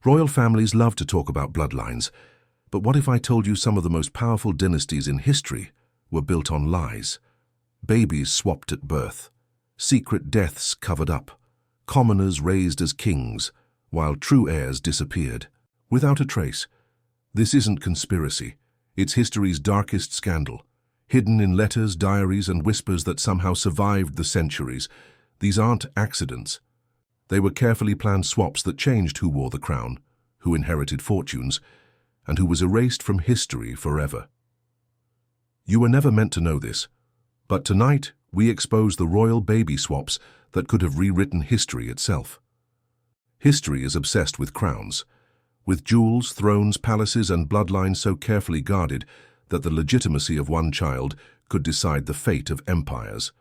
Royal families love to talk about bloodlines, but what if I told you some of the most powerful dynasties in history were built on lies? Babies swapped at birth, secret deaths covered up, commoners raised as kings, while true heirs disappeared, without a trace. This isn't conspiracy, it's history's darkest scandal, hidden in letters, diaries, and whispers that somehow survived the centuries. These aren't accidents. They were carefully planned swaps that changed who wore the crown, who inherited fortunes, and who was erased from history forever. You were never meant to know this, but tonight we expose the royal baby swaps that could have rewritten history itself. History is obsessed with crowns, with jewels, thrones, palaces, and bloodlines so carefully guarded that the legitimacy of one child could decide the fate of empires.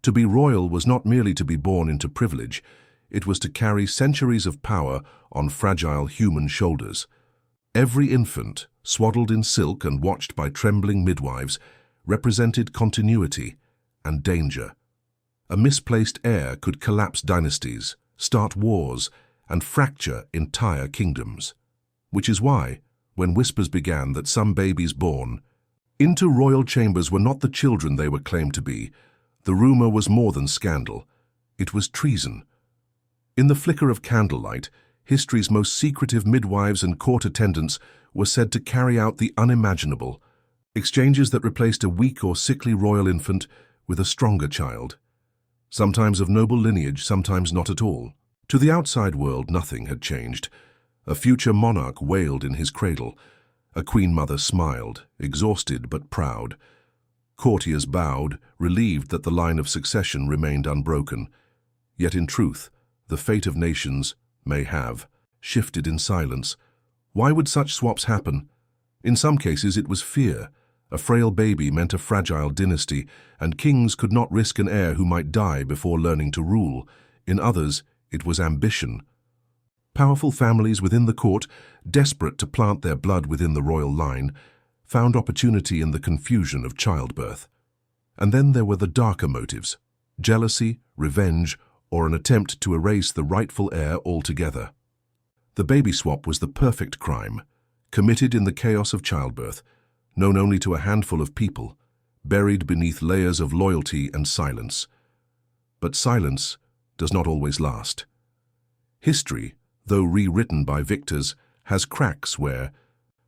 To be royal was not merely to be born into privilege, it was to carry centuries of power on fragile human shoulders. Every infant, swaddled in silk and watched by trembling midwives, represented continuity and danger. A misplaced heir could collapse dynasties, start wars, and fracture entire kingdoms. Which is why, when whispers began that some babies born into royal chambers were not the children they were claimed to be, the rumor was more than scandal. It was treason. In the flicker of candlelight, history's most secretive midwives and court attendants were said to carry out the unimaginable, exchanges that replaced a weak or sickly royal infant with a stronger child, sometimes of noble lineage, sometimes not at all. To the outside world, nothing had changed. A future monarch wailed in his cradle. A queen mother smiled, exhausted but proud. Courtiers bowed, relieved that the line of succession remained unbroken. Yet in truth, the fate of nations may have shifted in silence. Why would such swaps happen? In some cases it was fear. A frail baby meant a fragile dynasty, and kings could not risk an heir who might die before learning to rule. In others, it was ambition. Powerful families within the court, desperate to plant their blood within the royal line, found opportunity in the confusion of childbirth. And then there were the darker motives: jealousy, revenge, or an attempt to erase the rightful heir altogether. The baby swap was the perfect crime, committed in the chaos of childbirth, known only to a handful of people, buried beneath layers of loyalty and silence. But silence does not always last. History, though rewritten by victors, has cracks where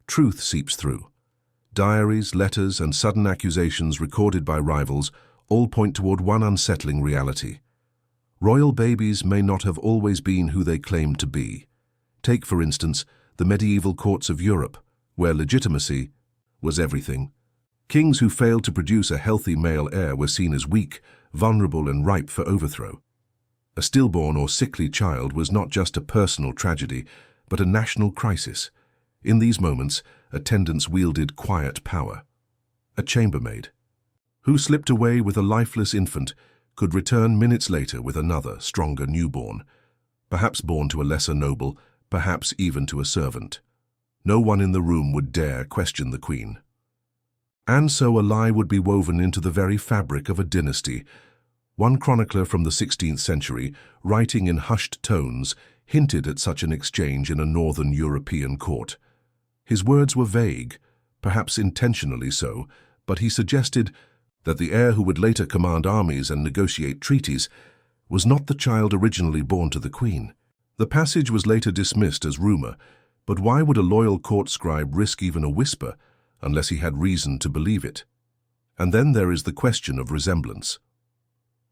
truth seeps through. Diaries, letters, and sudden accusations recorded by rivals all point toward one unsettling reality. Royal babies may not have always been who they claimed to be. Take, for instance, the medieval courts of Europe, where legitimacy was everything. Kings who failed to produce a healthy male heir were seen as weak, vulnerable, and ripe for overthrow. A stillborn or sickly child was not just a personal tragedy, but a national crisis. In these moments, attendants wielded quiet power. A chambermaid, who slipped away with a lifeless infant, could return minutes later with another, stronger newborn, perhaps born to a lesser noble, perhaps even to a servant. No one in the room would dare question the queen. And so a lie would be woven into the very fabric of a dynasty. One chronicler from the 16th century, writing in hushed tones, hinted at such an exchange in a northern European court. His words were vague, perhaps intentionally so, but he suggested that the heir who would later command armies and negotiate treaties was not the child originally born to the queen. The passage was later dismissed as rumor, but why would a loyal court scribe risk even a whisper unless he had reason to believe it? And then there is the question of resemblance.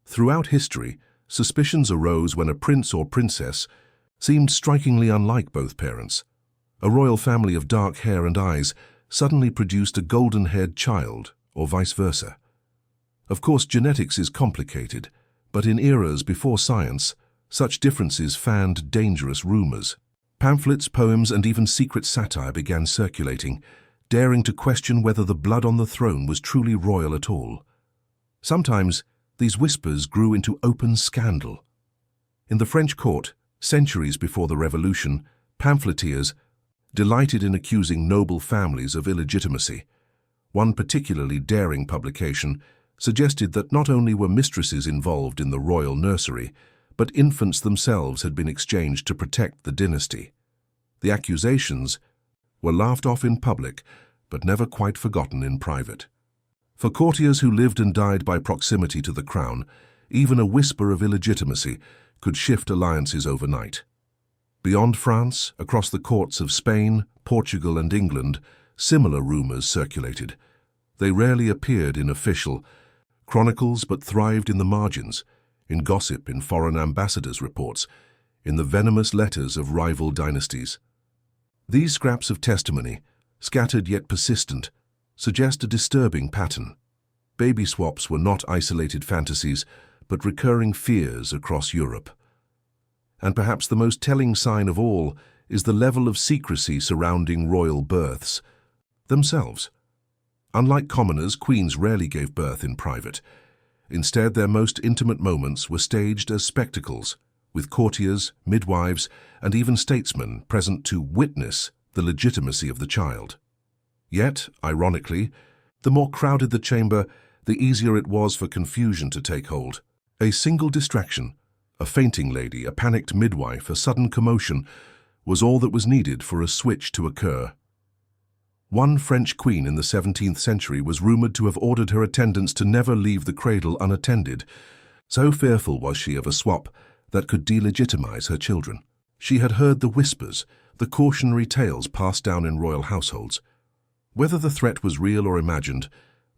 Throughout history, suspicions arose when a prince or princess seemed strikingly unlike both parents. A royal family of dark hair and eyes suddenly produced a golden-haired child, or vice versa. Of course, genetics is complicated, but in eras before science, such differences fanned dangerous rumors. Pamphlets, poems, and even secret satire began circulating, daring to question whether the blood on the throne was truly royal at all. Sometimes, these whispers grew into open scandal. In the French court, centuries before the Revolution, pamphleteers delighted in accusing noble families of illegitimacy. One particularly daring publication suggested that not only were mistresses involved in the royal nursery, but infants themselves had been exchanged to protect the dynasty. The accusations were laughed off in public, but never quite forgotten in private. For courtiers who lived and died by proximity to the crown, even a whisper of illegitimacy could shift alliances overnight. Beyond France, across the courts of Spain, Portugal, and England, similar rumors circulated. They rarely appeared in official chronicles but thrived in the margins, in gossip in foreign ambassadors' reports, in the venomous letters of rival dynasties. These scraps of testimony, scattered yet persistent, suggest a disturbing pattern. Baby swaps were not isolated fantasies, but recurring fears across Europe. And perhaps the most telling sign of all is the level of secrecy surrounding royal births themselves. Unlike commoners, queens rarely gave birth in private. Instead, their most intimate moments were staged as spectacles, with courtiers, midwives, and even statesmen present to witness the legitimacy of the child. Yet, ironically, the more crowded the chamber, the easier it was for confusion to take hold. A single distraction, a fainting lady, a panicked midwife, a sudden commotion, was all that was needed for a switch to occur. One French queen in the 17th century was rumored to have ordered her attendants to never leave the cradle unattended. So fearful was she of a swap that could delegitimize her children. She had heard the whispers, the cautionary tales passed down in royal households. Whether the threat was real or imagined,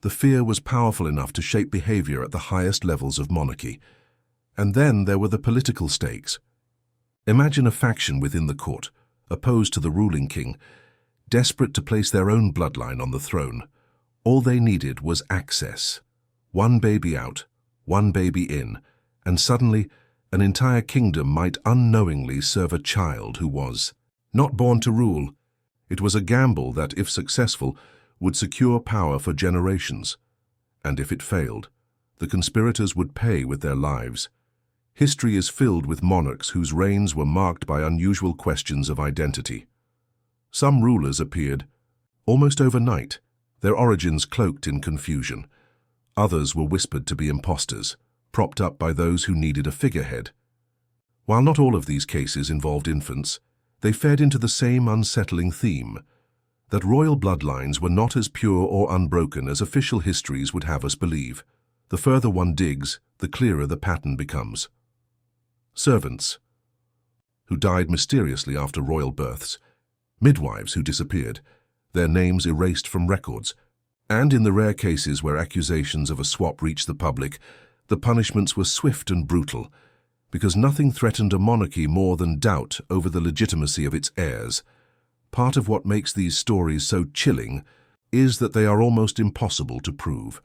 the fear was powerful enough to shape behavior at the highest levels of monarchy. And then there were the political stakes. Imagine a faction within the court, opposed to the ruling king, desperate to place their own bloodline on the throne. All they needed was access. One baby out, one baby in, and suddenly an entire kingdom might unknowingly serve a child who was not born to rule. It was a gamble that, if successful, would secure power for generations. And if it failed, the conspirators would pay with their lives. History is filled with monarchs whose reigns were marked by unusual questions of identity. Some rulers appeared almost overnight, their origins cloaked in confusion. Others were whispered to be impostors, propped up by those who needed a figurehead. While not all of these cases involved infants, they fed into the same unsettling theme, that royal bloodlines were not as pure or unbroken as official histories would have us believe. The further one digs, the clearer the pattern becomes. Servants who died mysteriously after royal births, midwives who disappeared, their names erased from records, and in the rare cases where accusations of a swap reached the public, the punishments were swift and brutal, because nothing threatened a monarchy more than doubt over the legitimacy of its heirs. Part of what makes these stories so chilling is that they are almost impossible to prove.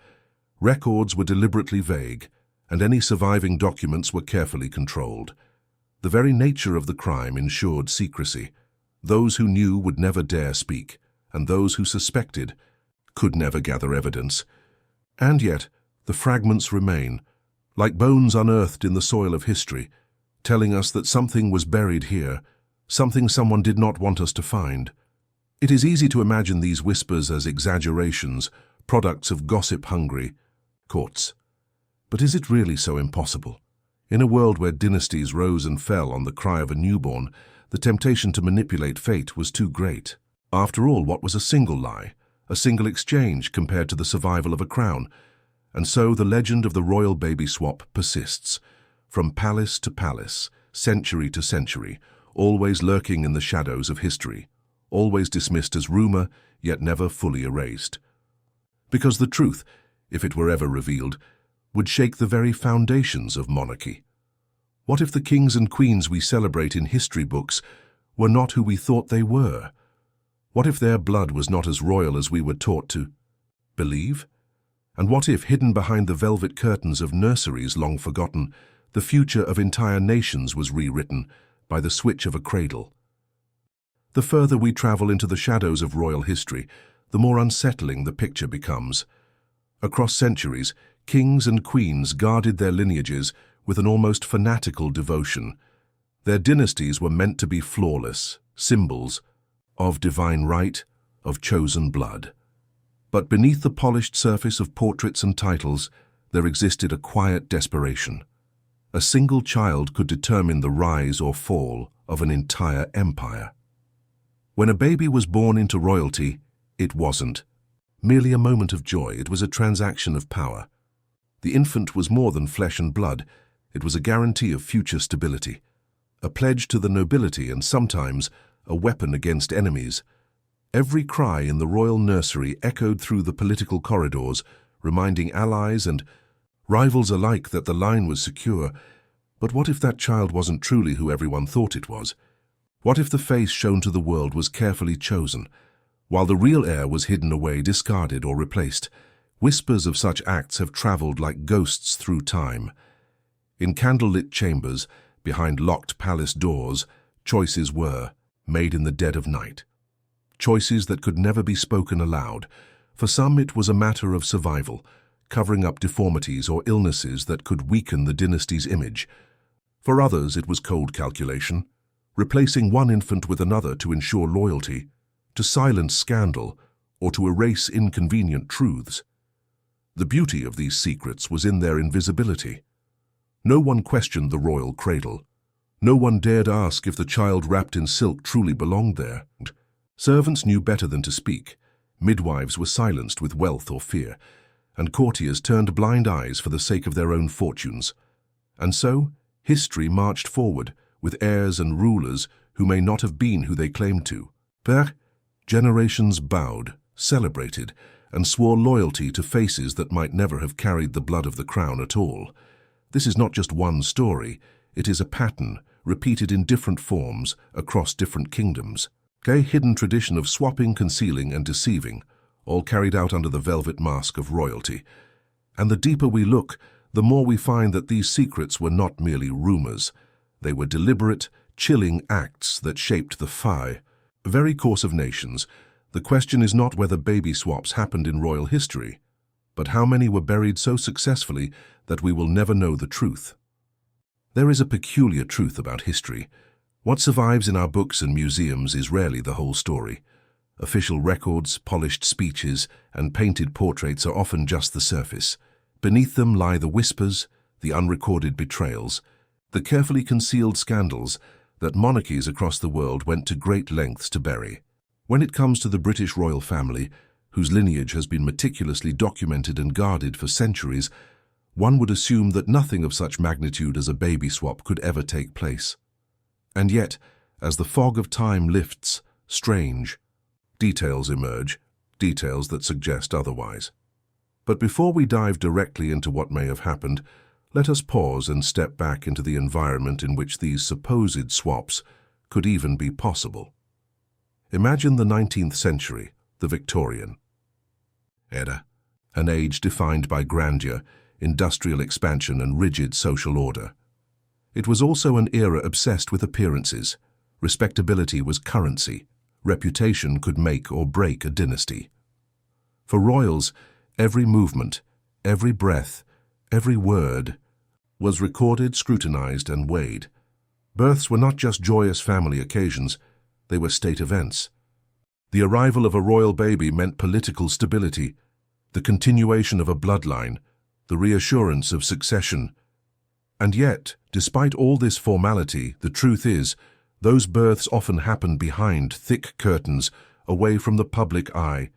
Records were deliberately vague, and any surviving documents were carefully controlled. The very nature of the crime ensured secrecy. Those who knew would never dare speak, and those who suspected could never gather evidence. And yet, the fragments remain, like bones unearthed in the soil of history, telling us that something was buried here, something someone did not want us to find. It is easy to imagine these whispers as exaggerations, products of gossip-hungry courts. But is it really so impossible? In a world where dynasties rose and fell on the cry of a newborn, the temptation to manipulate fate was too great. After all, what was a single lie, a single exchange compared to the survival of a crown? And so the legend of the royal baby swap persists, from palace to palace, century to century, always lurking in the shadows of history, always dismissed as rumor, yet never fully erased. Because the truth, if it were ever revealed, would shake the very foundations of monarchy. What if the kings and queens we celebrate in history books were not who we thought they were? What if their blood was not as royal as we were taught to believe? And what if, hidden behind the velvet curtains of nurseries long forgotten, the future of entire nations was rewritten by the switch of a cradle? The further we travel into the shadows of royal history, the more unsettling the picture becomes. Across centuries, kings and queens guarded their lineages with an almost fanatical devotion. Their dynasties were meant to be flawless, symbols of divine right, of chosen blood. But beneath the polished surface of portraits and titles, there existed a quiet desperation. A single child could determine the rise or fall of an entire empire. When a baby was born into royalty, it wasn't merely a moment of joy, it was a transaction of power. The infant was more than flesh and blood, it was a guarantee of future stability, a pledge to the nobility and sometimes a weapon against enemies. Every cry in the royal nursery echoed through the political corridors, reminding allies and rivals alike that the line was secure. But what if that child wasn't truly who everyone thought it was? What if the face shown to the world was carefully chosen, while the real heir was hidden away, discarded, or replaced? Whispers of such acts have traveled like ghosts through time. In candlelit chambers, behind locked palace doors, choices were made in the dead of night. Choices that could never be spoken aloud. For some it was a matter of survival, covering up deformities or illnesses that could weaken the dynasty's image. For others it was cold calculation, replacing one infant with another to ensure loyalty, to silence scandal, or to erase inconvenient truths. The beauty of these secrets was in their invisibility. No one questioned the royal cradle. No one dared ask if the child wrapped in silk truly belonged there. Servants knew better than to speak. Midwives were silenced with wealth or fear, and courtiers turned blind eyes for the sake of their own fortunes. And so, history marched forward, with heirs and rulers who may not have been who they claimed to. Generations bowed, celebrated, and swore loyalty to faces that might never have carried the blood of the crown at all. This is not just one story, it is a pattern, repeated in different forms across different kingdoms. A hidden tradition of swapping, concealing, and deceiving, all carried out under the velvet mask of royalty. And the deeper we look, the more we find that these secrets were not merely rumors. They were deliberate, chilling acts that shaped the very course of nations. The question is not whether baby swaps happened in royal history, but how many were buried so successfully that we will never know the truth. There is a peculiar truth about history. What survives in our books and museums is rarely the whole story. Official records, polished speeches, and painted portraits are often just the surface. Beneath them lie the whispers, the unrecorded betrayals, the carefully concealed scandals that monarchies across the world went to great lengths to bury. When it comes to the British royal family, whose lineage has been meticulously documented and guarded for centuries, one would assume that nothing of such magnitude as a baby swap could ever take place. And yet, as the fog of time lifts, strange details emerge, details that suggest otherwise. But before we dive directly into what may have happened, let us pause and step back into the environment in which these supposed swaps could even be possible. Imagine the 19th century, the Victorian era, an age defined by grandeur, industrial expansion, and rigid social order. It was also an era obsessed with appearances. Respectability was currency. Reputation could make or break a dynasty. For royals, every movement, every breath, every word was recorded, scrutinized, and weighed. Births were not just joyous family occasions, they were state events. The arrival of a royal baby meant political stability, the continuation of a bloodline, the reassurance of succession. And yet, despite all this formality, the truth is, those births often happened behind thick curtains, away from the public eye,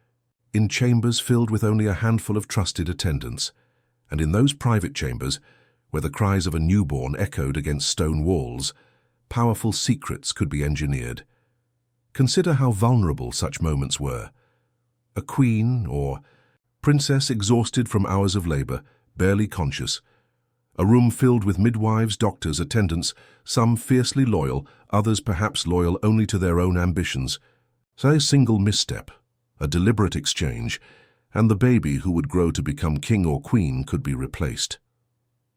in chambers filled with only a handful of trusted attendants. And in those private chambers, where the cries of a newborn echoed against stone walls, powerful secrets could be engineered. Consider how vulnerable such moments were. A queen or princess exhausted from hours of labor, barely conscious. A room filled with midwives, doctors, attendants, some fiercely loyal, others perhaps loyal only to their own ambitions. Say a single misstep, a deliberate exchange, and the baby who would grow to become king or queen could be replaced.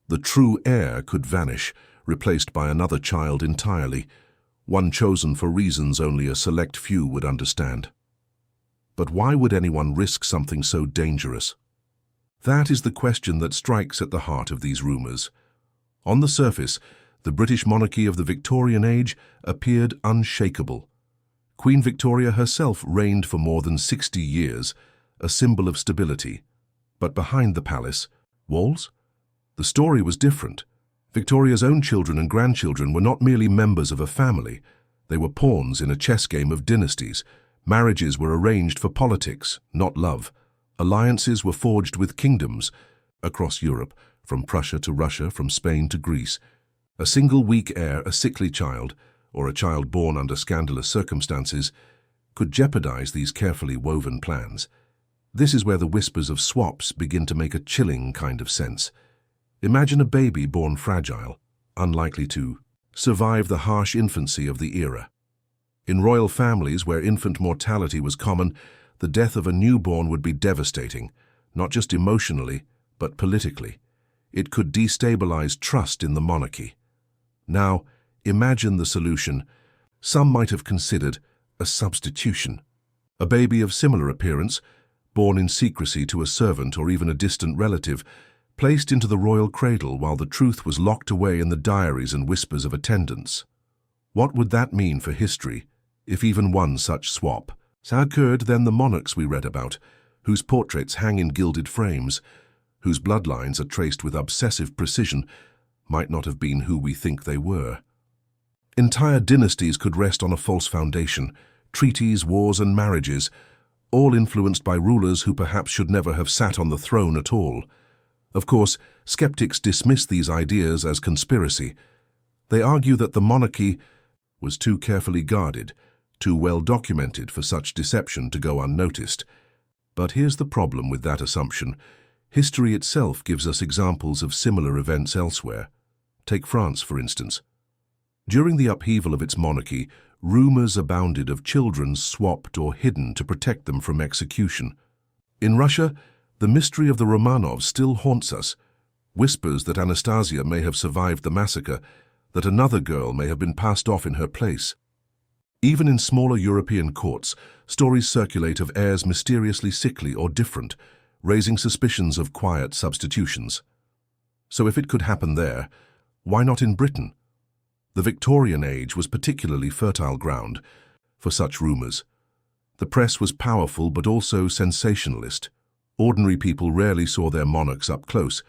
The true heir could vanish, replaced by another child entirely, one chosen for reasons only a select few would understand. But why would anyone risk something so dangerous? That is the question that strikes at the heart of these rumors. On the surface, the British monarchy of the Victorian age appeared unshakable. Queen Victoria herself reigned for more than 60 years, a symbol of stability. But behind the palace, walls? The story was different. Victoria's own children and grandchildren were not merely members of a family. They were pawns in a chess game of dynasties. Marriages were arranged for politics, not love. Alliances were forged with kingdoms across Europe, from Prussia to Russia, from Spain to Greece. A single weak heir, a sickly child, or a child born under scandalous circumstances, could jeopardize these carefully woven plans. This is where the whispers of swaps begin to make a chilling kind of sense. Imagine a baby born fragile, unlikely to survive the harsh infancy of the era. In royal families where infant mortality was common, the death of a newborn would be devastating, not just emotionally, but politically. It could destabilize trust in the monarchy. Now, imagine the solution. Some might have considered a substitution. A baby of similar appearance, born in secrecy to a servant or even a distant relative, placed into the royal cradle while the truth was locked away in the diaries and whispers of attendants. What would that mean for history, if even one such swap occurred? Then the monarchs we read about, whose portraits hang in gilded frames, whose bloodlines are traced with obsessive precision, might not have been who we think they were. Entire dynasties could rest on a false foundation, treaties, wars, and marriages, all influenced by rulers who perhaps should never have sat on the throne at all. Of course, skeptics dismiss these ideas as conspiracy. They argue that the monarchy was too carefully guarded, too well documented for such deception to go unnoticed. But here's the problem with that assumption. History itself gives us examples of similar events elsewhere. Take France, for instance. During the upheaval of its monarchy, rumors abounded of children swapped or hidden to protect them from execution. In Russia, the mystery of the Romanovs still haunts us. Whispers that Anastasia may have survived the massacre, that another girl may have been passed off in her place. Even in smaller European courts, stories circulate of heirs mysteriously sickly or different, raising suspicions of quiet substitutions. So if it could happen there, why not in Britain? The Victorian age was particularly fertile ground for such rumors. The press was powerful but also sensationalist. Ordinary people rarely saw their monarchs up close.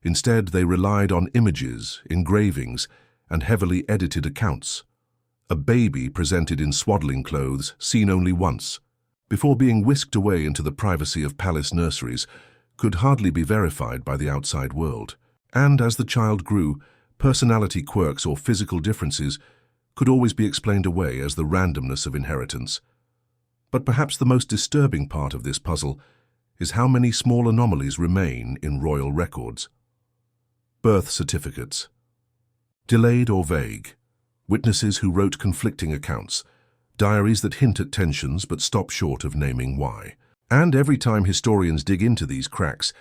Instead, they relied on images, engravings, and heavily edited accounts. A baby presented in swaddling clothes, seen only once, before being whisked away into the privacy of palace nurseries, could hardly be verified by the outside world. And as the child grew, personality quirks or physical differences could always be explained away as the randomness of inheritance. But perhaps the most disturbing part of this puzzle is how many small anomalies remain in royal records. Birth certificates. Delayed or vague. Witnesses who wrote conflicting accounts. Diaries that hint at tensions but stop short of naming why. And every time historians dig into these cracks,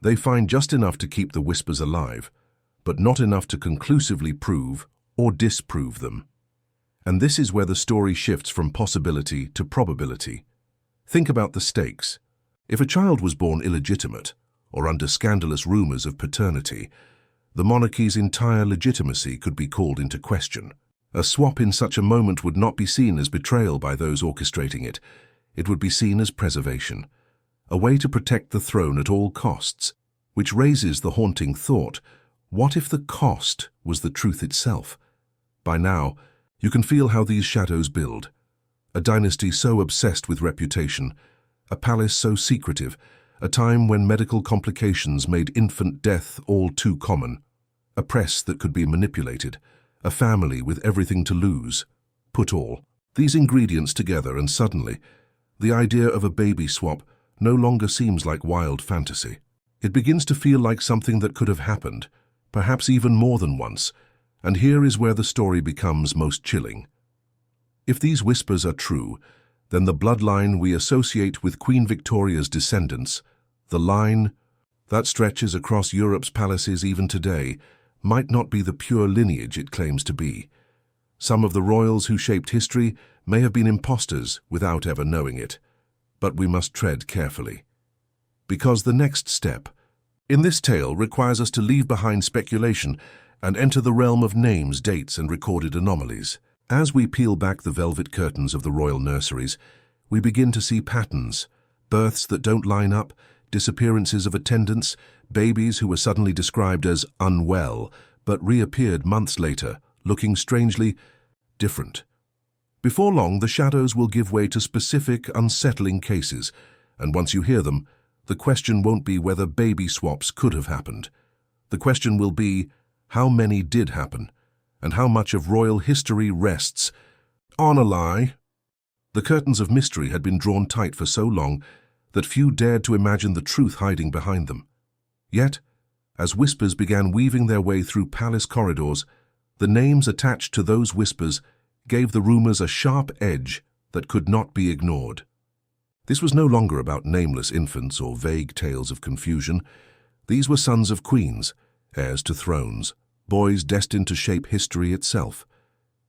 they find just enough to keep the whispers alive, but not enough to conclusively prove or disprove them. And this is where the story shifts from possibility to probability. Think about the stakes. If a child was born illegitimate, or under scandalous rumors of paternity, the monarchy's entire legitimacy could be called into question. A swap in such a moment would not be seen as betrayal by those orchestrating it. It would be seen as preservation, a way to protect the throne at all costs, which raises the haunting thought, what if the cost was the truth itself? By now, you can feel how these shadows build. A dynasty so obsessed with reputation, a palace so secretive, a time when medical complications made infant death all too common, a press that could be manipulated, a family with everything to lose. Put all these ingredients together and suddenly, the idea of a baby swap no longer seems like wild fantasy. It begins to feel like something that could have happened, perhaps even more than once, and here is where the story becomes most chilling. If these whispers are true, then the bloodline we associate with Queen Victoria's descendants, the line that stretches across Europe's palaces even today, might not be the pure lineage it claims to be. Some of the royals who shaped history may have been imposters without ever knowing it, but we must tread carefully. Because the next step in this tale requires us to leave behind speculation and enter the realm of names, dates, and recorded anomalies. As we peel back the velvet curtains of the royal nurseries, we begin to see patterns, births that don't line up, disappearances of attendants, babies who were suddenly described as unwell, but reappeared months later, looking strangely different. Before long, the shadows will give way to specific, unsettling cases, and once you hear them, the question won't be whether baby swaps could have happened. The question will be, how many did happen, and how much of royal history rests on a lie? The curtains of mystery had been drawn tight for so long that few dared to imagine the truth hiding behind them. Yet, as whispers began weaving their way through palace corridors, the names attached to those whispers gave the rumors a sharp edge that could not be ignored. This was no longer about nameless infants or vague tales of confusion. These were sons of queens, heirs to thrones, boys destined to shape history itself.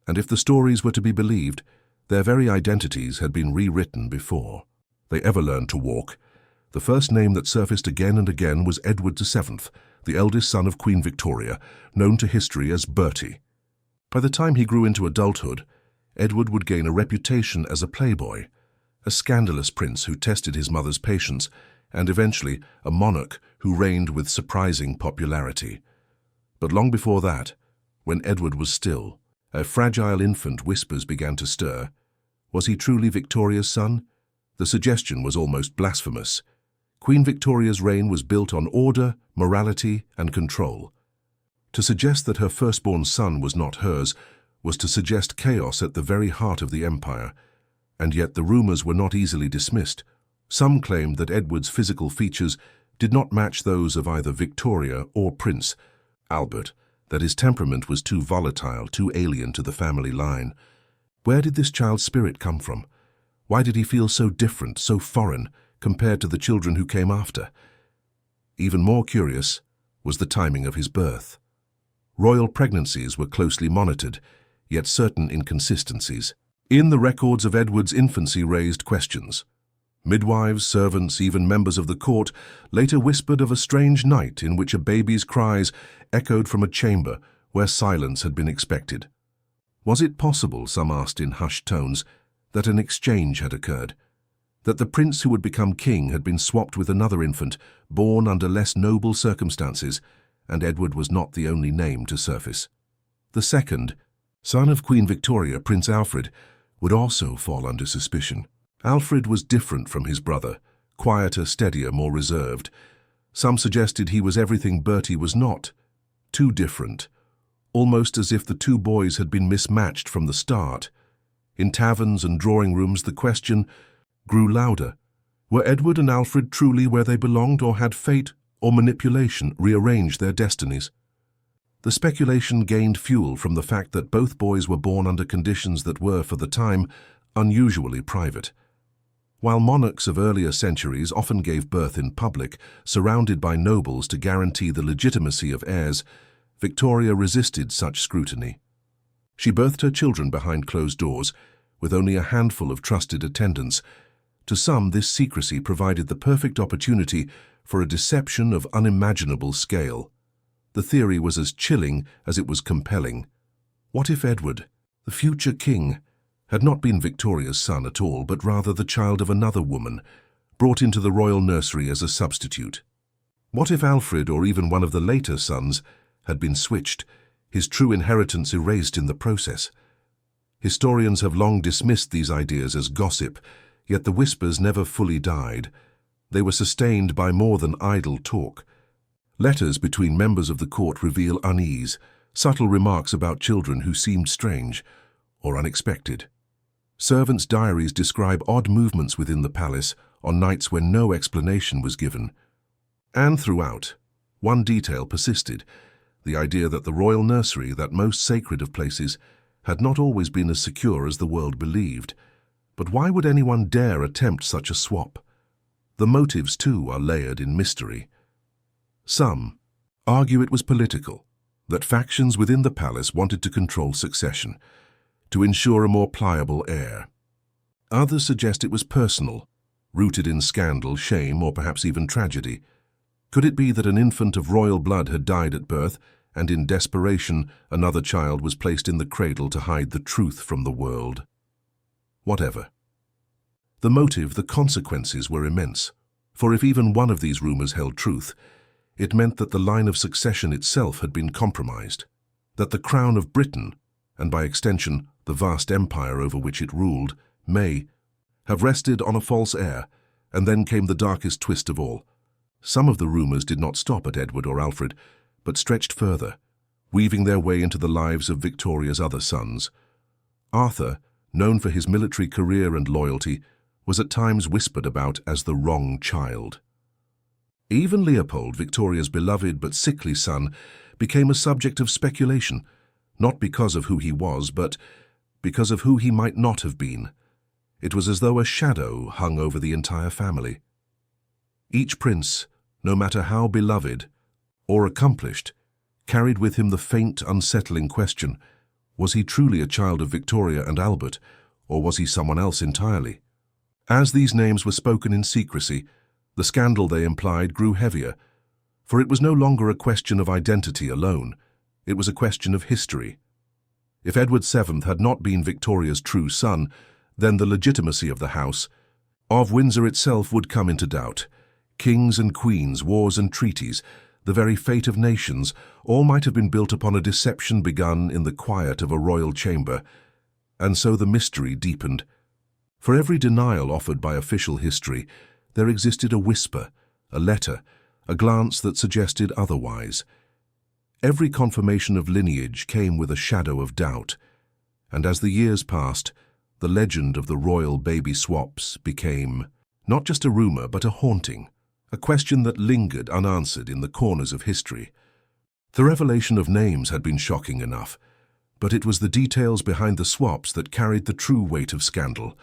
And if the stories were to be believed, their very identities had been rewritten before they ever learned to walk. The first name that surfaced again and again was Edward VII, the eldest son of Queen Victoria, known to history as Bertie. By the time he grew into adulthood, Edward would gain a reputation as a playboy, a scandalous prince who tested his mother's patience, and eventually a monarch who reigned with surprising popularity. But long before that, when Edward was still a fragile infant, whispers began to stir. Was he truly Victoria's son? The suggestion was almost blasphemous. Queen Victoria's reign was built on order, morality, and control. To suggest that her firstborn son was not hers was to suggest chaos at the very heart of the empire, and yet the rumors were not easily dismissed. Some claimed that Edward's physical features did not match those of either Victoria or Prince Albert, that his temperament was too volatile, too alien to the family line. Where did this child's spirit come from? Why did he feel so different, so foreign, compared to the children who came after? Even more curious was the timing of his birth. Royal pregnancies were closely monitored, yet certain inconsistencies in the records of Edward's infancy raised questions. Midwives, servants, even members of the court later whispered of a strange night in which a baby's cries echoed from a chamber where silence had been expected. Was it possible, some asked in hushed tones, that an exchange had occurred? That the prince who would become king had been swapped with another infant, born under less noble circumstances, and Edward was not the only name to surface. The second, son of Queen Victoria, Prince Alfred, would also fall under suspicion. Alfred was different from his brother, quieter, steadier, more reserved. Some suggested he was everything Bertie was not, too different, almost as if the two boys had been mismatched from the start. In taverns and drawing rooms, the question grew louder. Were Edward and Alfred truly where they belonged, or had fate or manipulation rearranged their destinies? The speculation gained fuel from the fact that both boys were born under conditions that were, for the time, unusually private. While monarchs of earlier centuries often gave birth in public, surrounded by nobles to guarantee the legitimacy of heirs, Victoria resisted such scrutiny. She birthed her children behind closed doors, with only a handful of trusted attendants. To some, this secrecy provided the perfect opportunity for a deception of unimaginable scale. The theory was as chilling as it was compelling. What if Edward, the future king, had not been Victoria's son at all, but rather the child of another woman, brought into the royal nursery as a substitute? What if Alfred, or even one of the later sons, had been switched, his true inheritance erased in the process? Historians have long dismissed these ideas as gossip, yet the whispers never fully died. They were sustained by more than idle talk. Letters between members of the court reveal unease, subtle remarks about children who seemed strange or unexpected. Servants' diaries describe odd movements within the palace on nights when no explanation was given. And throughout, one detail persisted: the idea that the royal nursery, that most sacred of places, had not always been as secure as the world believed. But why would anyone dare attempt such a swap? The motives, too, are layered in mystery. Some argue it was political, that factions within the palace wanted to control succession, to ensure a more pliable heir. Others suggest it was personal, rooted in scandal, shame, or perhaps even tragedy. Could it be that an infant of royal blood had died at birth, and in desperation another child was placed in the cradle to hide the truth from the world? Whatever. The motive, the consequences were immense, for if even one of these rumors held truth, it meant that the line of succession itself had been compromised, that the crown of Britain, and by extension the vast empire over which it ruled, may have rested on a false heir, and then came the darkest twist of all. Some of the rumors did not stop at Edward or Alfred, but stretched further, weaving their way into the lives of Victoria's other sons. Arthur, known for his military career and loyalty, was at times whispered about as the wrong child. Even Leopold, Victoria's beloved but sickly son, became a subject of speculation, not because of who he was, but because of who he might not have been. It was as though a shadow hung over the entire family. Each prince, no matter how beloved or accomplished, carried with him the faint, unsettling question, was he truly a child of Victoria and Albert, or was he someone else entirely? As these names were spoken in secrecy, the scandal they implied grew heavier, for it was no longer a question of identity alone, it was a question of history. If Edward VII had not been Victoria's true son, then the legitimacy of the House of Windsor itself would come into doubt. Kings and queens, wars and treaties, the very fate of nations, all might have been built upon a deception begun in the quiet of a royal chamber, and so the mystery deepened. For every denial offered by official history, there existed a whisper, a letter, a glance that suggested otherwise. Every confirmation of lineage came with a shadow of doubt, and as the years passed, the legend of the royal baby swaps became not just a rumor but a haunting, a question that lingered unanswered in the corners of history. The revelation of names had been shocking enough, but it was the details behind the swaps that carried the true weight of scandal.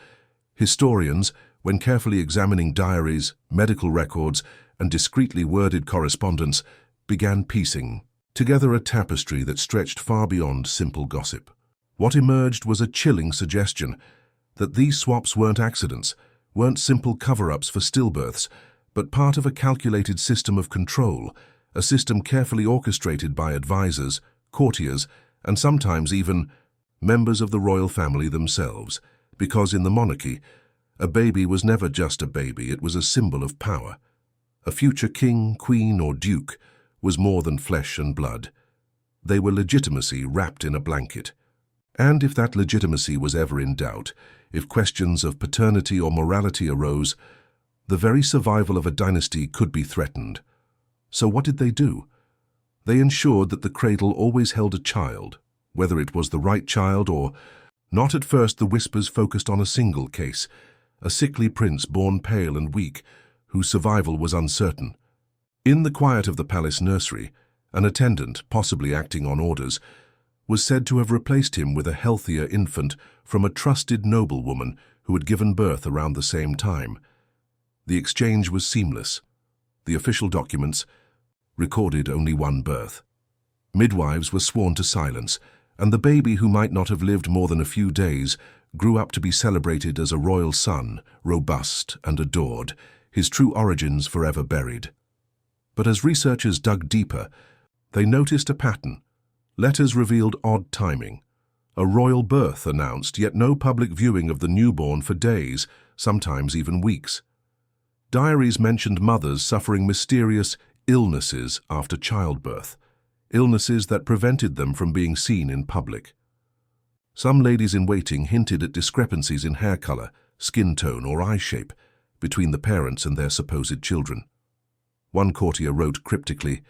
Historians, when carefully examining diaries, medical records, and discreetly worded correspondence, began piecing together a tapestry that stretched far beyond simple gossip. What emerged was a chilling suggestion that these swaps weren't accidents, weren't simple cover-ups for stillbirths, but part of a calculated system of control, a system carefully orchestrated by advisors, courtiers, and sometimes even members of the royal family themselves, because in the monarchy, a baby was never just a baby, it was a symbol of power. A future king, queen, or duke was more than flesh and blood. They were legitimacy wrapped in a blanket. And if that legitimacy was ever in doubt, if questions of paternity or morality arose, the very survival of a dynasty could be threatened. So what did they do? They ensured that the cradle always held a child, whether it was the right child or not. At first, the whispers focused on a single case, a sickly prince born pale and weak, whose survival was uncertain. In the quiet of the palace nursery, an attendant, possibly acting on orders, was said to have replaced him with a healthier infant from a trusted noblewoman who had given birth around the same time. The exchange was seamless. The official documents recorded only one birth. Midwives were sworn to silence, and the baby, who might not have lived more than a few days, grew up to be celebrated as a royal son, robust and adored, his true origins forever buried. But as researchers dug deeper, they noticed a pattern. Letters revealed odd timing. A royal birth announced, yet no public viewing of the newborn for days, sometimes even weeks. Diaries mentioned mothers suffering mysterious illnesses after childbirth, illnesses that prevented them from being seen in public. Some ladies-in-waiting hinted at discrepancies in hair color, skin tone, or eye shape between the parents and their supposed children. One courtier wrote cryptically,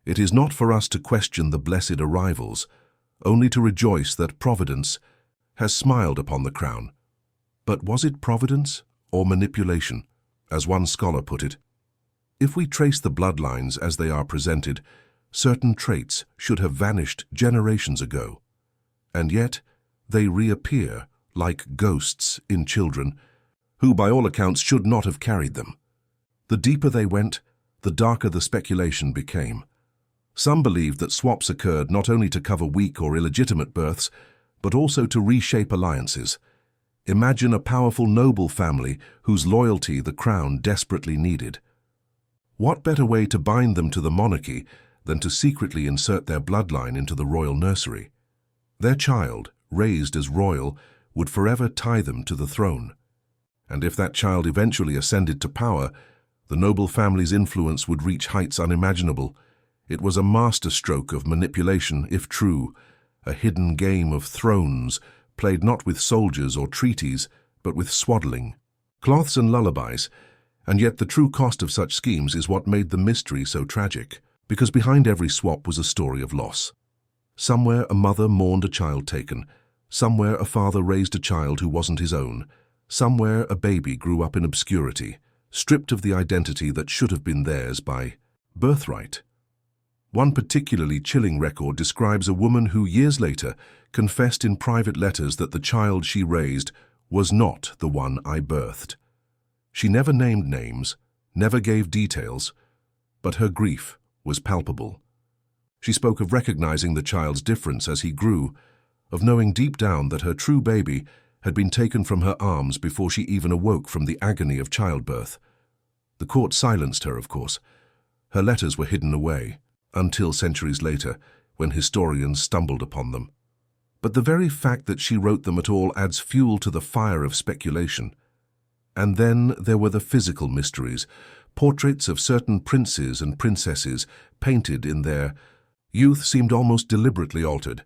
"It is not for us to question the blessed arrivals, only to rejoice that Providence has smiled upon the crown." But was it Providence or manipulation? As one scholar put it, if we trace the bloodlines as they are presented, certain traits should have vanished generations ago. And yet, they reappear like ghosts in children, who by all accounts should not have carried them. The deeper they went, the darker the speculation became. Some believed that swaps occurred not only to cover weak or illegitimate births, but also to reshape alliances. Imagine a powerful noble family whose loyalty the crown desperately needed. What better way to bind them to the monarchy than to secretly insert their bloodline into the royal nursery? Their child, raised as royal, would forever tie them to the throne. And if that child eventually ascended to power, the noble family's influence would reach heights unimaginable. It was a masterstroke of manipulation, if true, a hidden game of thrones played not with soldiers or treaties, but with swaddling cloths and lullabies. And yet the true cost of such schemes is what made the mystery so tragic, because behind every swap was a story of loss. Somewhere a mother mourned a child taken, somewhere a father raised a child who wasn't his own, somewhere a baby grew up in obscurity, stripped of the identity that should have been theirs by birthright. One particularly chilling record describes a woman who years later confessed in private letters that the child she raised was not the one I birthed. She never named names, never gave details, but her grief was palpable. She spoke of recognizing the child's difference as he grew, of knowing deep down that her true baby had been taken from her arms before she even awoke from the agony of childbirth. The court silenced her, of course. Her letters were hidden away, until centuries later, when historians stumbled upon them. But the very fact that she wrote them at all adds fuel to the fire of speculation. And then there were the physical mysteries, portraits of certain princes and princesses painted in their youth seemed almost deliberately altered.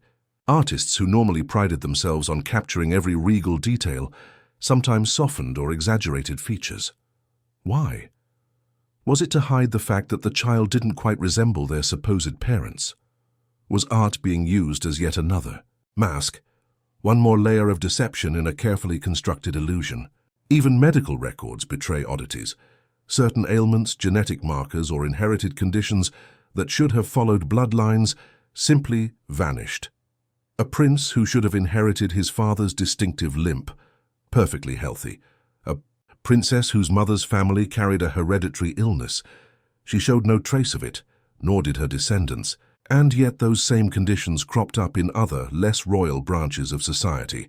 Artists who normally prided themselves on capturing every regal detail sometimes softened or exaggerated features. Why? Was it to hide the fact that the child didn't quite resemble their supposed parents? Was art being used as yet another mask, one more layer of deception in a carefully constructed illusion? Even medical records betray oddities. Certain ailments, genetic markers, or inherited conditions that should have followed bloodlines simply vanished. A prince who should have inherited his father's distinctive limp, perfectly healthy. A princess whose mother's family carried a hereditary illness. She showed no trace of it, nor did her descendants. And yet those same conditions cropped up in other, less royal branches of society.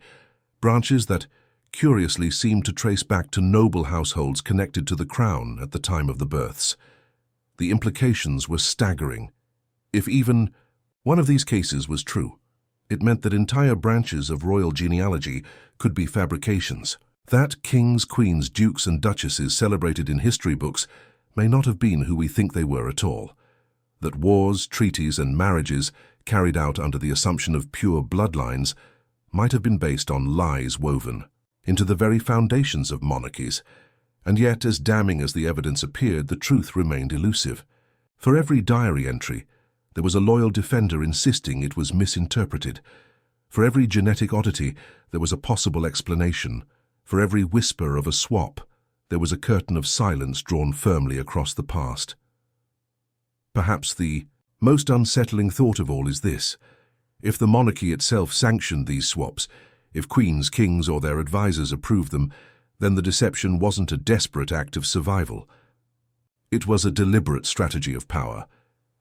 Branches that curiously seemed to trace back to noble households connected to the crown at the time of the births. The implications were staggering. If even one of these cases was true, it meant that entire branches of royal genealogy could be fabrications. That kings, queens, dukes, and duchesses celebrated in history books may not have been who we think they were at all. That wars, treaties, and marriages carried out under the assumption of pure bloodlines might have been based on lies woven into the very foundations of monarchies. And yet, as damning as the evidence appeared, the truth remained elusive. For every diary entry, there was a loyal defender insisting it was misinterpreted. For every genetic oddity, there was a possible explanation. For every whisper of a swap, there was a curtain of silence drawn firmly across the past. Perhaps the most unsettling thought of all is this: if the monarchy itself sanctioned these swaps, if queens, kings, or their advisors approved them, then the deception wasn't a desperate act of survival. It was a deliberate strategy of power.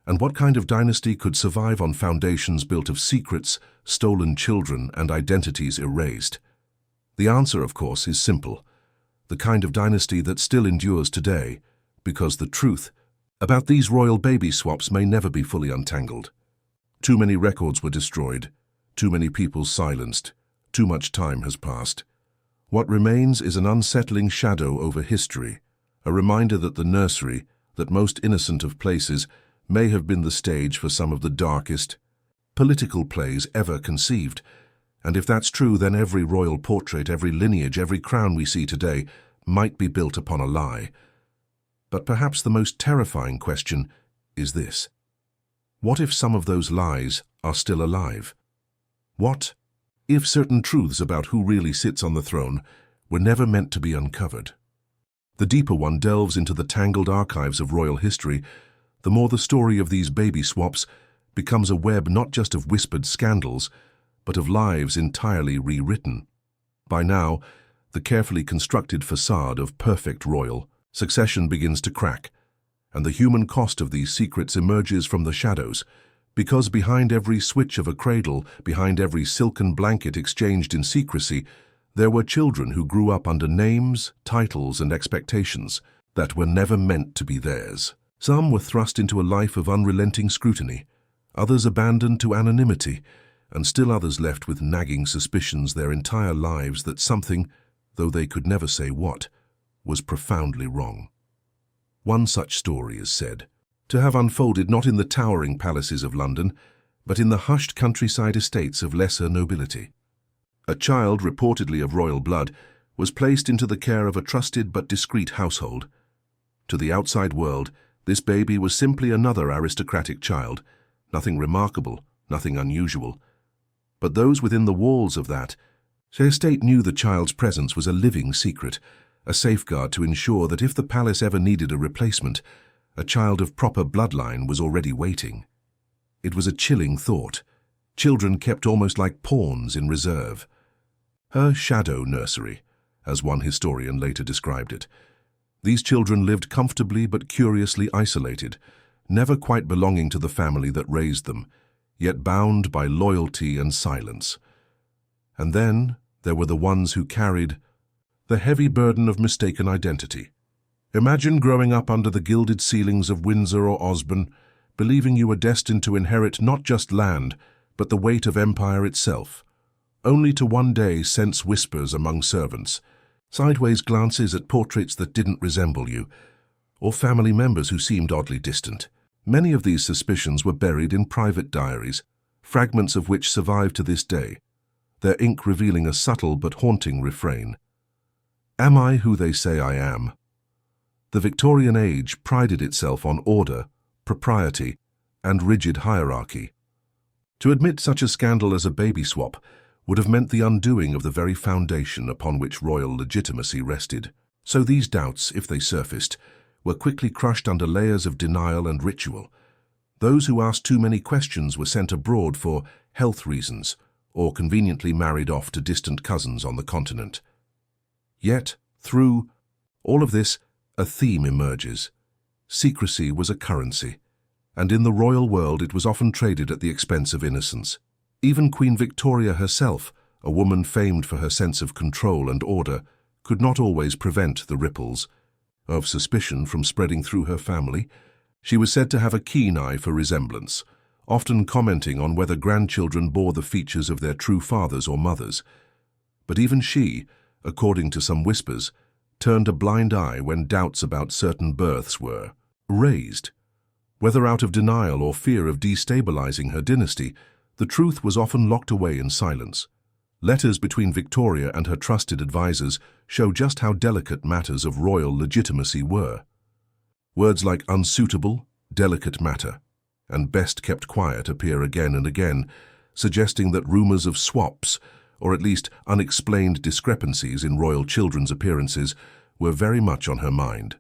And what kind of dynasty could survive on foundations built of secrets, stolen children, and identities erased? The answer, of course, is simple: the kind of dynasty that still endures today, because the truth about these royal baby swaps may never be fully untangled. Too many records were destroyed, too many people silenced, too much time has passed. What remains is an unsettling shadow over history, a reminder that the nursery, that most innocent of places, may have been the stage for some of the darkest political plays ever conceived. And if that's true, then every royal portrait, every lineage, every crown we see today might be built upon a lie. But perhaps the most terrifying question is this: what if some of those lies are still alive? What if certain truths about who really sits on the throne were never meant to be uncovered? The deeper one delves into the tangled archives of royal history, the more the story of these baby swaps becomes a web not just of whispered scandals, but of lives entirely rewritten. By now, the carefully constructed facade of perfect royal succession begins to crack, and the human cost of these secrets emerges from the shadows, because behind every switch of a cradle, behind every silken blanket exchanged in secrecy, there were children who grew up under names, titles, and expectations that were never meant to be theirs. Some were thrust into a life of unrelenting scrutiny, others abandoned to anonymity, and still others left with nagging suspicions their entire lives that something, though they could never say what, was profoundly wrong. One such story is said to have unfolded not in the towering palaces of London, but in the hushed countryside estates of lesser nobility. A child, reportedly of royal blood, was placed into the care of a trusted but discreet household. To the outside world, this baby was simply another aristocratic child, nothing remarkable, nothing unusual. But those within the walls of that estate knew the child's presence was a living secret, a safeguard to ensure that if the palace ever needed a replacement, a child of proper bloodline was already waiting. It was a chilling thought. Children kept almost like pawns in reserve. Her shadow nursery, as one historian later described it. These children lived comfortably but curiously isolated, never quite belonging to the family that raised them, yet bound by loyalty and silence. And then there were the ones who carried the heavy burden of mistaken identity. Imagine growing up under the gilded ceilings of Windsor or Osborne, believing you were destined to inherit not just land, but the weight of empire itself, only to one day sense whispers among servants, sideways glances at portraits that didn't resemble you, or family members who seemed oddly distant. Many of these suspicions were buried in private diaries, fragments of which survive to this day, their ink revealing a subtle but haunting refrain. Am I who they say I am? The Victorian age prided itself on order, propriety, and rigid hierarchy. To admit such a scandal as a baby swap would have meant the undoing of the very foundation upon which royal legitimacy rested. So these doubts, if they surfaced, were quickly crushed under layers of denial and ritual. Those who asked too many questions were sent abroad for health reasons, or conveniently married off to distant cousins on the continent. Yet, through all of this, a theme emerges. Secrecy was a currency, and in the royal world it was often traded at the expense of innocence. Even Queen Victoria herself, a woman famed for her sense of control and order, could not always prevent the ripples of suspicion from spreading through her family. She was said to have a keen eye for resemblance, often commenting on whether grandchildren bore the features of their true fathers or mothers. But even she, according to some whispers, turned a blind eye when doubts about certain births were raised. Whether out of denial or fear of destabilizing her dynasty, the truth was often locked away in silence. Letters between Victoria and her trusted advisors show just how delicate matters of royal legitimacy were. Words like unsuitable, delicate matter, and best kept quiet appear again and again, suggesting that rumors of swaps, or at least unexplained discrepancies in royal children's appearances, were very much on her mind.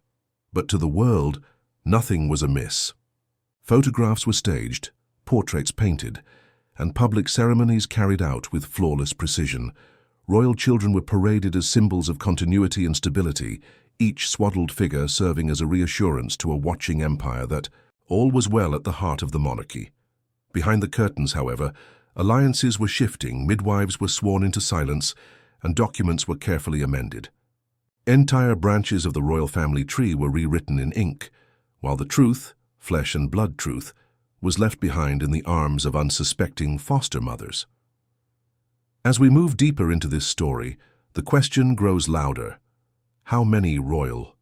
But to the world, nothing was amiss. Photographs were staged, portraits painted, and public ceremonies carried out with flawless precision. Royal children were paraded as symbols of continuity and stability, each swaddled figure serving as a reassurance to a watching empire that all was well at the heart of the monarchy. Behind the curtains, however, alliances were shifting, midwives were sworn into silence, and documents were carefully amended. Entire branches of the royal family tree were rewritten in ink, while the truth, flesh and blood truth, was left behind in the arms of unsuspecting foster mothers. As we move deeper into this story, the question grows louder. How many royal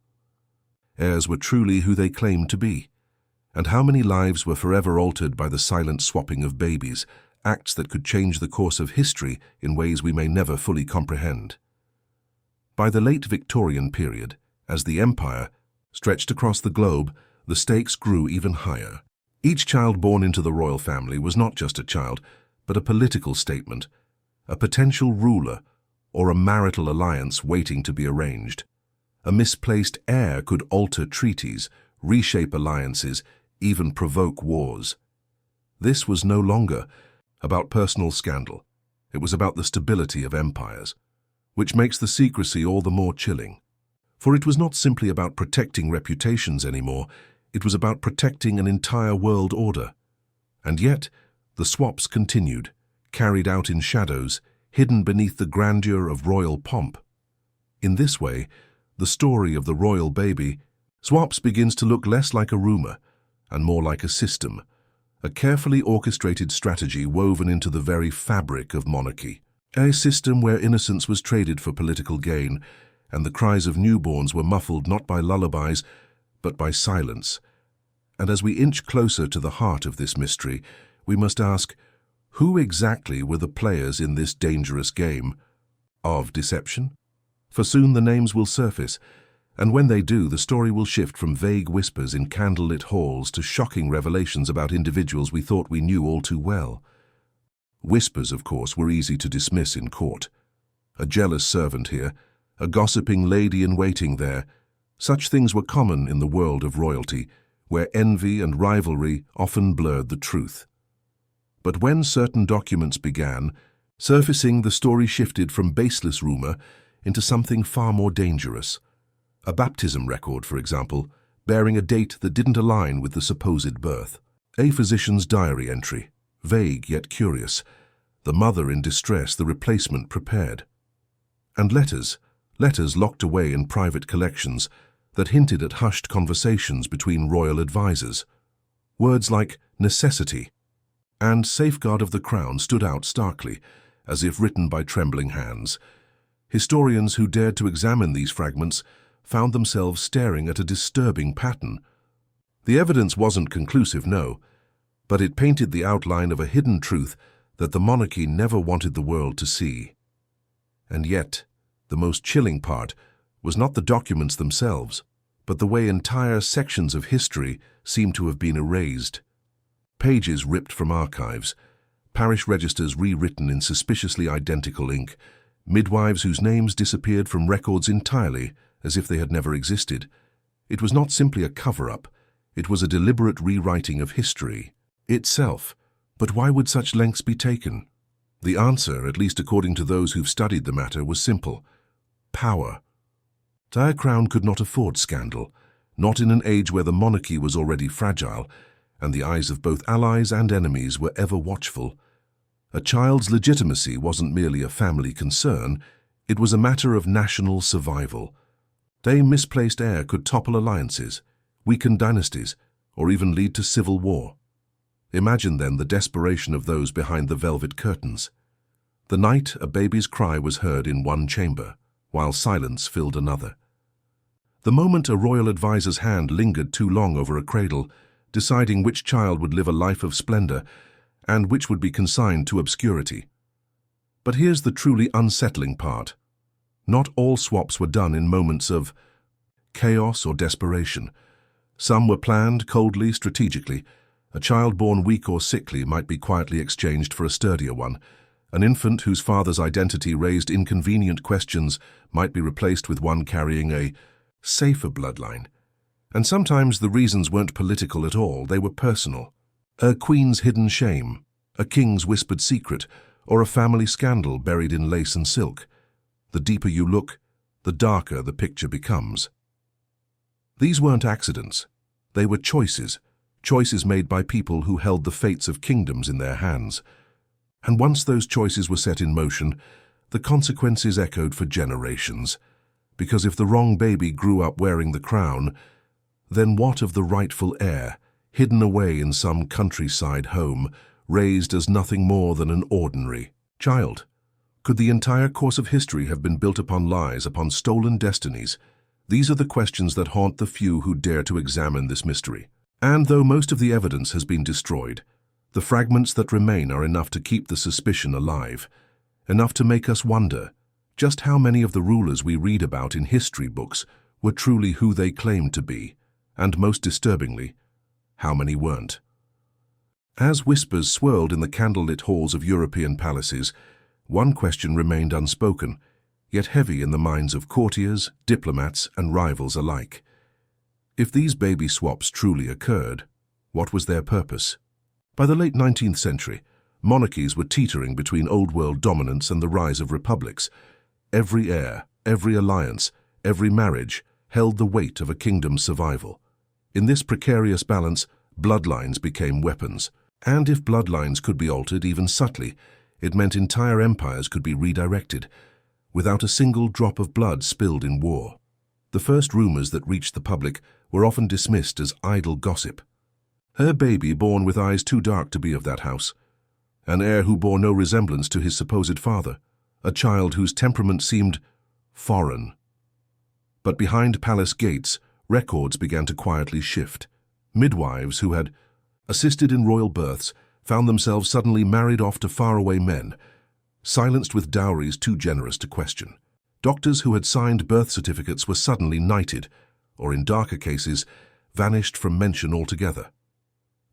heirs were truly who they claimed to be? And how many lives were forever altered by the silent swapping of babies, acts that could change the course of history in ways we may never fully comprehend? By the late Victorian period, as the empire stretched across the globe, the stakes grew even higher. Each child born into the royal family was not just a child, but a political statement, a potential ruler, or a marital alliance waiting to be arranged. A misplaced heir could alter treaties, reshape alliances, even provoke wars. This was no longer about personal scandal. It was about the stability of empires, which makes the secrecy all the more chilling. For it was not simply about protecting reputations anymore, it was about protecting an entire world order. And yet, the swaps continued, carried out in shadows, hidden beneath the grandeur of royal pomp. In this way, the story of the royal baby swaps begins to look less like a rumor and more like a system, a carefully orchestrated strategy woven into the very fabric of monarchy. A system where innocence was traded for political gain, and the cries of newborns were muffled not by lullabies, but by silence. And as we inch closer to the heart of this mystery, we must ask, Who exactly were the players in this dangerous game of deception? For soon the names will surface, and when they do, the story will shift from vague whispers in candlelit halls to shocking revelations about individuals we thought we knew all too well. Whispers, of course, were easy to dismiss in court. A jealous servant here, a gossiping lady-in-waiting there. Such things were common in the world of royalty, where envy and rivalry often blurred the truth. But when certain documents began surfacing, the story shifted from baseless rumor into something far more dangerous. A baptism record, for example, bearing a date that didn't align with the supposed birth. A physician's diary entry, vague yet curious. The mother in distress, the replacement prepared. And letters locked away in private collections that hinted at hushed conversations between royal advisors. Words like necessity and safeguard of the crown stood out starkly, as if written by trembling hands. Historians who dared to examine these fragments found themselves staring at a disturbing pattern. The evidence wasn't conclusive, no, but it painted the outline of a hidden truth that the monarchy never wanted the world to see. And yet, the most chilling part was not the documents themselves, but the way entire sections of history seemed to have been erased. Pages ripped from archives, parish registers rewritten in suspiciously identical ink, midwives whose names disappeared from records entirely as if they had never existed. It was not simply a cover-up, it was a deliberate rewriting of history itself. But why would such lengths be taken? The answer, at least according to those who've studied the matter, was simple: power. Their crown could not afford scandal, not in an age where the monarchy was already fragile, and the eyes of both allies and enemies were ever watchful. A child's legitimacy wasn't merely a family concern, it was a matter of national survival. A misplaced heir could topple alliances, weaken dynasties, or even lead to civil war. Imagine then the desperation of those behind the velvet curtains. The night a baby's cry was heard in one chamber, while silence filled another. The moment a royal advisor's hand lingered too long over a cradle, deciding which child would live a life of splendor and which would be consigned to obscurity. But here's the truly unsettling part. Not all swaps were done in moments of chaos or desperation. Some were planned coldly, strategically. A child born weak or sickly might be quietly exchanged for a sturdier one. An infant whose father's identity raised inconvenient questions might be replaced with one carrying a safer bloodline. And sometimes the reasons weren't political at all, they were personal. A queen's hidden shame, a king's whispered secret, or a family scandal buried in lace and silk. The deeper you look, the darker the picture becomes. These weren't accidents. They were choices made by people who held the fates of kingdoms in their hands. And once those choices were set in motion, the consequences echoed for generations. Because if the wrong baby grew up wearing the crown, then what of the rightful heir, hidden away in some countryside home, raised as nothing more than an ordinary child? Could the entire course of history have been built upon lies, upon stolen destinies? These are the questions that haunt the few who dare to examine this mystery. And though most of the evidence has been destroyed, the fragments that remain are enough to keep the suspicion alive, enough to make us wonder just how many of the rulers we read about in history books were truly who they claimed to be, and most disturbingly, how many weren't. As whispers swirled in the candlelit halls of European palaces, one question remained unspoken, yet heavy in the minds of courtiers, diplomats, and rivals alike. If these baby swaps truly occurred, what was their purpose? By the late 19th century, monarchies were teetering between old-world dominance and the rise of republics. Every heir, every alliance, every marriage held the weight of a kingdom's survival. In this precarious balance, bloodlines became weapons. And if bloodlines could be altered even subtly, it meant entire empires could be redirected, without a single drop of blood spilled in war. The first rumors that reached the public were often dismissed as idle gossip. Her baby born with eyes too dark to be of that house. An heir who bore no resemblance to his supposed father. A child whose temperament seemed foreign. But behind palace gates, records began to quietly shift. Midwives who had assisted in royal births found themselves suddenly married off to faraway men, silenced with dowries too generous to question. Doctors who had signed birth certificates were suddenly knighted, or in darker cases, vanished from mention altogether.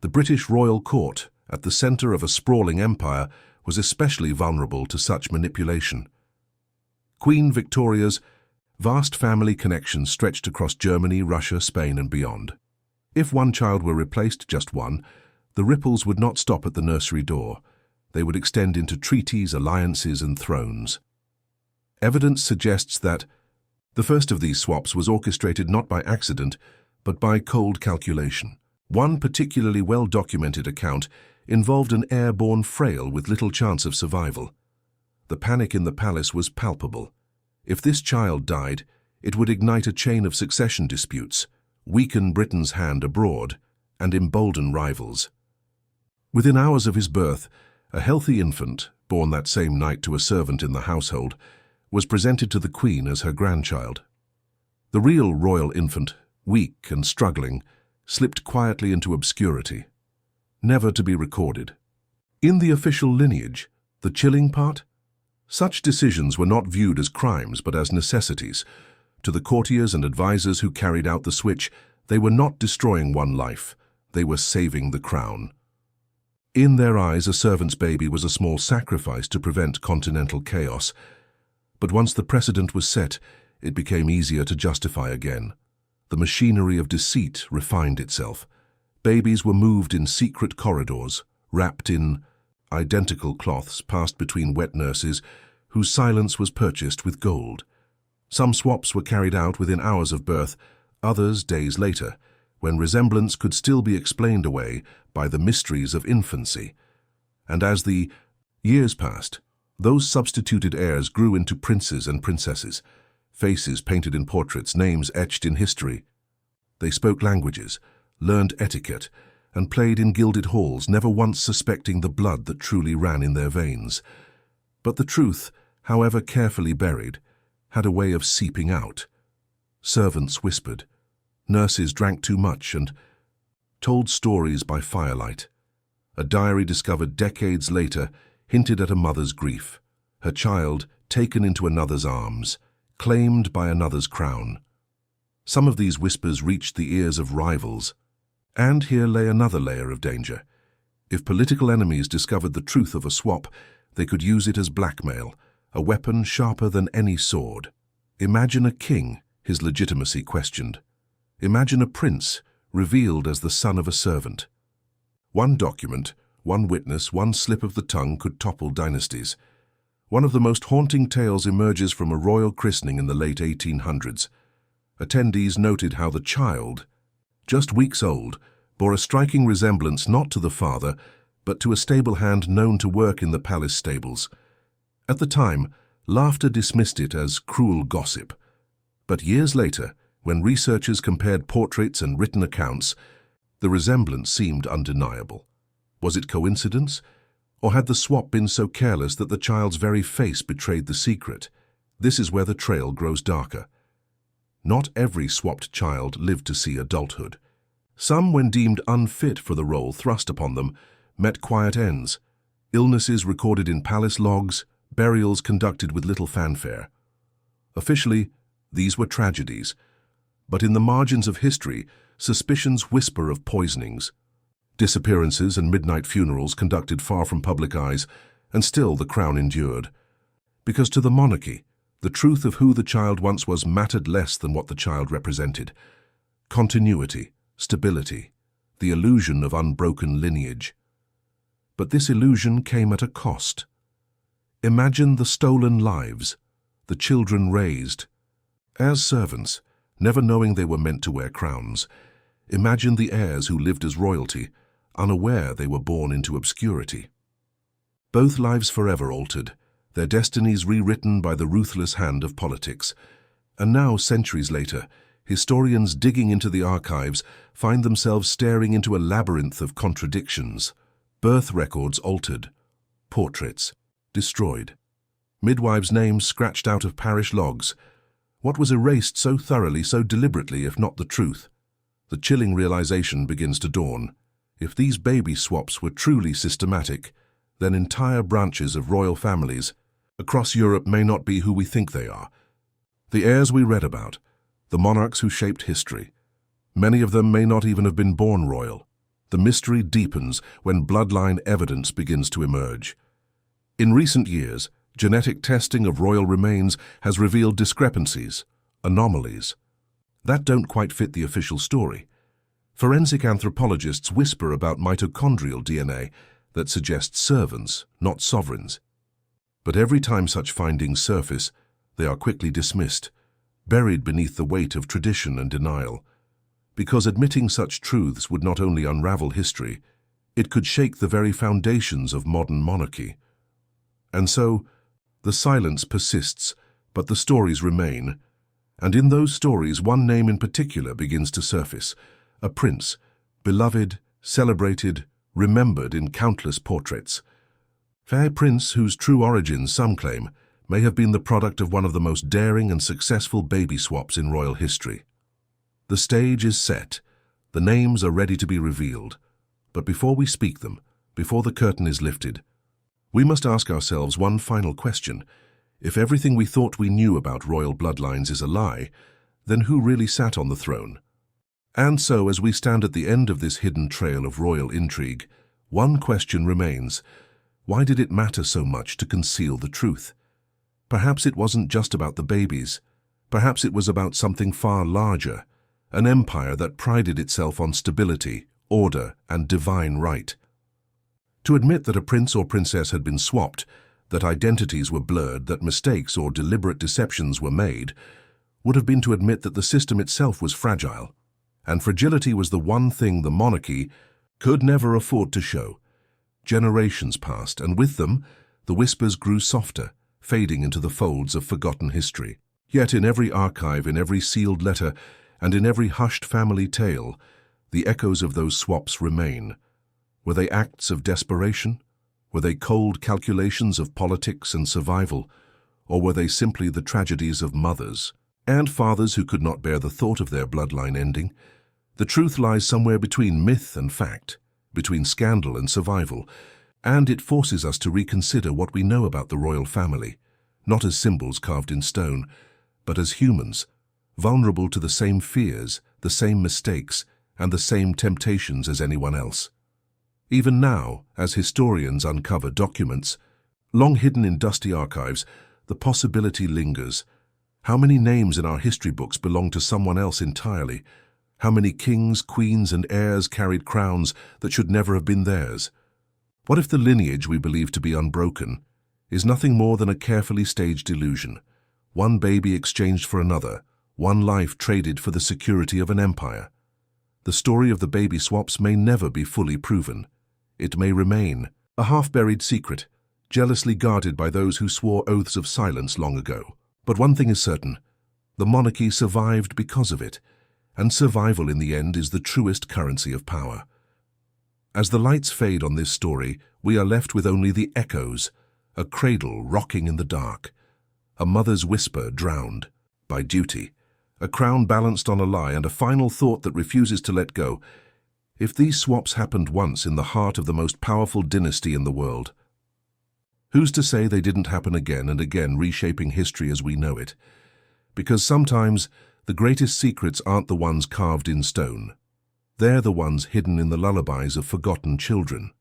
The British royal court, at the centre of a sprawling empire, was especially vulnerable to such manipulation. Queen Victoria's vast family connections stretched across Germany, Russia, Spain, and beyond. If one child were replaced, just one, the ripples would not stop at the nursery door. They would extend into treaties, alliances, and thrones. Evidence suggests that the first of these swaps was orchestrated not by accident, but by cold calculation. One particularly well-documented account involved an heir-born frail with little chance of survival. The panic in the palace was palpable. If this child died, it would ignite a chain of succession disputes, weaken Britain's hand abroad, and embolden rivals. Within hours of his birth, a healthy infant, born that same night to a servant in the household, was presented to the Queen as her grandchild. The real royal infant, weak and struggling, slipped quietly into obscurity, never to be recorded. In the official lineage, the chilling part? Such decisions were not viewed as crimes but as necessities. To the courtiers and advisers who carried out the switch, they were not destroying one life, they were saving the crown. In their eyes, a servant's baby was a small sacrifice to prevent continental chaos. But once the precedent was set, it became easier to justify again. The machinery of deceit refined itself. Babies were moved in secret corridors, wrapped in identical cloths passed between wet nurses whose silence was purchased with gold. Some swaps were carried out within hours of birth, others days later, when resemblance could still be explained away by the mysteries of infancy. And as the years passed, those substituted heirs grew into princes and princesses, faces painted in portraits, names etched in history. They spoke languages, learned etiquette, and played in gilded halls, never once suspecting the blood that truly ran in their veins. But the truth, however carefully buried, had a way of seeping out. Servants whispered, nurses drank too much and told stories by firelight. A diary discovered decades later hinted at a mother's grief, her child taken into another's arms, claimed by another's crown. Some of these whispers reached the ears of rivals. And here lay another layer of danger. If political enemies discovered the truth of a swap, they could use it as blackmail, a weapon sharper than any sword. Imagine a king, his legitimacy questioned. Imagine a prince, revealed as the son of a servant. One document, one witness, one slip of the tongue could topple dynasties. One of the most haunting tales emerges from a royal christening in the late 1800s. Attendees noted how the child, just weeks old, bore a striking resemblance not to the father, but to a stable hand known to work in the palace stables. At the time, laughter dismissed it as cruel gossip. But years later, when researchers compared portraits and written accounts, the resemblance seemed undeniable. Was it coincidence? Or had the swap been so careless that the child's very face betrayed the secret? This is where the trail grows darker. Not every swapped child lived to see adulthood. Some, when deemed unfit for the role thrust upon them, met quiet ends. Illnesses recorded in palace logs, burials conducted with little fanfare. Officially, these were tragedies. But in the margins of history, suspicions whisper of poisonings. Disappearances and midnight funerals conducted far from public eyes, and still the crown endured. Because to the monarchy, the truth of who the child once was mattered less than what the child represented. Continuity, stability, the illusion of unbroken lineage. But this illusion came at a cost. Imagine the stolen lives, the children raised as servants, never knowing they were meant to wear crowns. Imagine the heirs who lived as royalty, unaware they were born into obscurity. Both lives forever altered, their destinies rewritten by the ruthless hand of politics. And now, centuries later, historians digging into the archives find themselves staring into a labyrinth of contradictions. Birth records altered, portraits destroyed, midwives' names scratched out of parish logs. What was erased so thoroughly, so deliberately, if not the truth? The chilling realization begins to dawn. If these baby swaps were truly systematic, then entire branches of royal families across Europe may not be who we think they are. The heirs we read about, the monarchs who shaped history, many of them may not even have been born royal. The mystery deepens when bloodline evidence begins to emerge. In recent years, genetic testing of royal remains has revealed discrepancies, anomalies, that don't quite fit the official story. Forensic anthropologists whisper about mitochondrial DNA that suggests servants, not sovereigns. But every time such findings surface, they are quickly dismissed, buried beneath the weight of tradition and denial. Because admitting such truths would not only unravel history, it could shake the very foundations of modern monarchy. And so, the silence persists, but the stories remain. And in those stories, one name in particular begins to surface. A prince, beloved, celebrated, remembered in countless portraits. Fair prince whose true origins, some claim, may have been the product of one of the most daring and successful baby swaps in royal history. The stage is set. The names are ready to be revealed. But before we speak them, before the curtain is lifted, we must ask ourselves one final question. If everything we thought we knew about royal bloodlines is a lie, then who really sat on the throne? And so, as we stand at the end of this hidden trail of royal intrigue, one question remains. Why did it matter so much to conceal the truth? Perhaps it wasn't just about the babies. Perhaps it was about something far larger, an empire that prided itself on stability, order, and divine right. To admit that a prince or princess had been swapped, that identities were blurred, that mistakes or deliberate deceptions were made, would have been to admit that the system itself was fragile. And fragility was the one thing the monarchy could never afford to show. Generations passed, and with them, the whispers grew softer, fading into the folds of forgotten history. Yet in every archive, in every sealed letter, and in every hushed family tale, the echoes of those swaps remain. Were they acts of desperation? Were they cold calculations of politics and survival? Or were they simply the tragedies of mothers and fathers who could not bear the thought of their bloodline ending? The truth lies somewhere between myth and fact, between scandal and survival, and it forces us to reconsider what we know about the royal family, not as symbols carved in stone, but as humans, vulnerable to the same fears, the same mistakes, and the same temptations as anyone else. Even now, as historians uncover documents, long hidden in dusty archives, the possibility lingers. How many names in our history books belong to someone else entirely? How many kings, queens, and heirs carried crowns that should never have been theirs? What if the lineage we believe to be unbroken is nothing more than a carefully staged illusion? One baby exchanged for another, one life traded for the security of an empire. The story of the baby swaps may never be fully proven. It may remain a half-buried secret, jealously guarded by those who swore oaths of silence long ago. But one thing is certain, the monarchy survived because of it, and survival in the end is the truest currency of power. As the lights fade on this story, we are left with only the echoes, a cradle rocking in the dark, a mother's whisper drowned by duty, a crown balanced on a lie, and a final thought that refuses to let go. If these swaps happened once in the heart of the most powerful dynasty in the world, who's to say they didn't happen again and again, reshaping history as we know it? Because sometimes the greatest secrets aren't the ones carved in stone. They're the ones hidden in the lullabies of forgotten children.